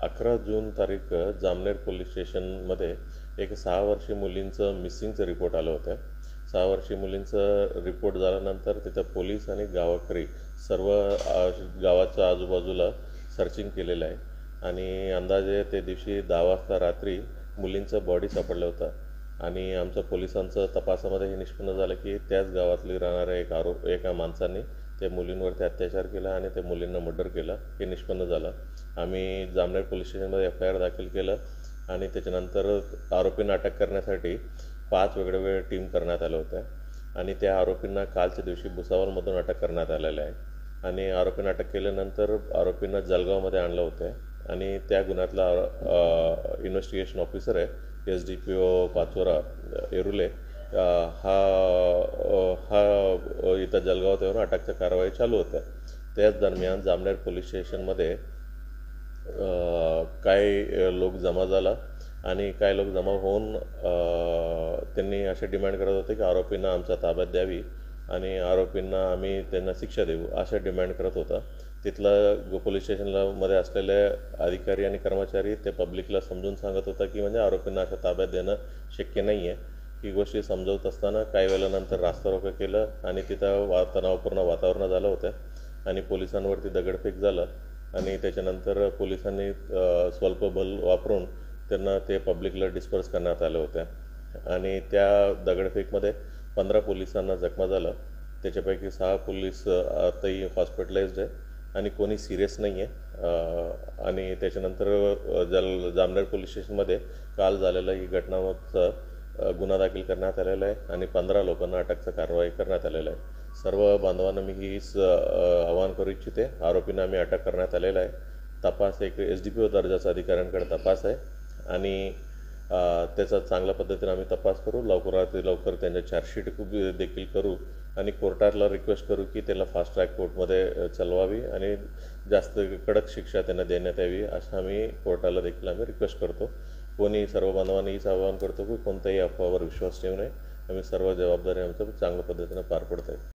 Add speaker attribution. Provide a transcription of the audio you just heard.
Speaker 1: 11 जून तारीख जामनेर पोलीस स्टेशनमध्ये एक 6 वर्षीय मुलींचं मिसिंगचं रिपोर्ट आलं होतं. 6 वर्षीय मुलींचं रिपोर्ट झाल्यानंतर तिथं पोलीस आणि गावकरी सर्व गावाच्या आजूबाजूला सर्चिंग केलेलं आहे आणि अंदाजे ते दिवशी 10 वाजता रात्री मुलींचं बॉडी सापडलं होतं आणि आमच्या पोलिसांचं तपासामध्ये हे निष्पन्न झालं की त्याच गावातली राहणाऱ्या एका माणसाने त्या मुलींवरती अत्याचार केला आणि त्या मुलींना मर्डर केलं हे निष्पन्न झालं. आम्ही जामनेर पोलीस स्टेशनमध्ये FIR दाखल केलं आणि त्याच्यानंतर आरोपींना अटक करण्यासाठी 5 वेगवेगळ्या टीम करण्यात आल्या होत्या आणि त्या आरोपींना कालच्या दिवशी भुसावळमधून अटक करण्यात आलेलं आहे आणि आरोपींना अटक केल्यानंतर आरोपींना जळगावमध्ये आणलं होतं आणि त्या गुन्ह्यातला इन्व्हेस्टिगेशन ऑफिसर आहे SDPO पाचोरा येरुले हा इथं जळगावात येऊन अटकच्या कारवाई चालू होत्या. त्याच दरम्यान जामनेर पोलीस स्टेशनमध्ये काही लोक जमा झाला आणि काही लोक जमा होऊन त्यांनी असे डिमांड करत होते की आरोपींना आमच्या ताब्यात द्यावी आणि आरोपींना आम्ही त्यांना शिक्षा देऊ अशा डिमांड करत होता. तिथला पोलीस स्टेशनला मध्ये असलेले अधिकारी आणि कर्मचारी ते पब्लिकला समजून सांगत होता की म्हणजे आरोपींना अशा ताब्यात देणं शक्य नाही आहे. ही गोष्टी समजवत असताना काही वेळानंतर रास्ता रोको केलं आणि तिथं तणावपूर्ण वातावरण झालं होतं आणि पोलिसांवरती दगडफेक झालं आणि त्याच्यानंतर पोलिसांनी स्वल्प बल वापरून त्यांना ते पब्लिकला डिस्पर्स करण्यात आलं होतं आणि त्या दगडफेकमध्ये 15 पोलिसांना जखमा झालं. त्याच्यापैकी 6 पोलीस आताही हॉस्पिटलाइज्ड आहे आणि कोणी सिरियस नाही आहे आणि त्याच्यानंतर जामनेर पोलीस स्टेशनमध्ये काल झालेलं ही घटनांचा गुन्हा दाखल करण्यात आलेला आहे आणि 15 लोकांना अटकचा कारवाई करण्यात आलेला आहे. सर्व बांधवांना मी हीच आवाहन करू इच्छिते. आरोपींना आम्ही अटक करण्यात आलेला आहे. तपास एक SDPO दर्जाचा अधिकाऱ्यांकडे तपास आहे आणि त्याचा चांगल्या पद्धतीने आम्ही तपास करू. लवकरात लवकर त्यांच्या चार्जशीट देखील करू आणि कोर्टाला रिक्वेस्ट करू की त्याला फास्ट ट्रॅक कोर्टमध्ये चालवावी आणि जास्त कडक शिक्षा त्यांना देण्यात यावी असं आम्ही कोर्टाला देखील आम्ही रिक्वेस्ट करतो. कोणी सर्व बांधवांना हीच आवाहन करतो की कोणत्याही अफवावर विश्वास ठेवू नये. आम्ही सर्व जबाबदारी आमच्या चांगल्या पद्धतीने पार पडत आहे.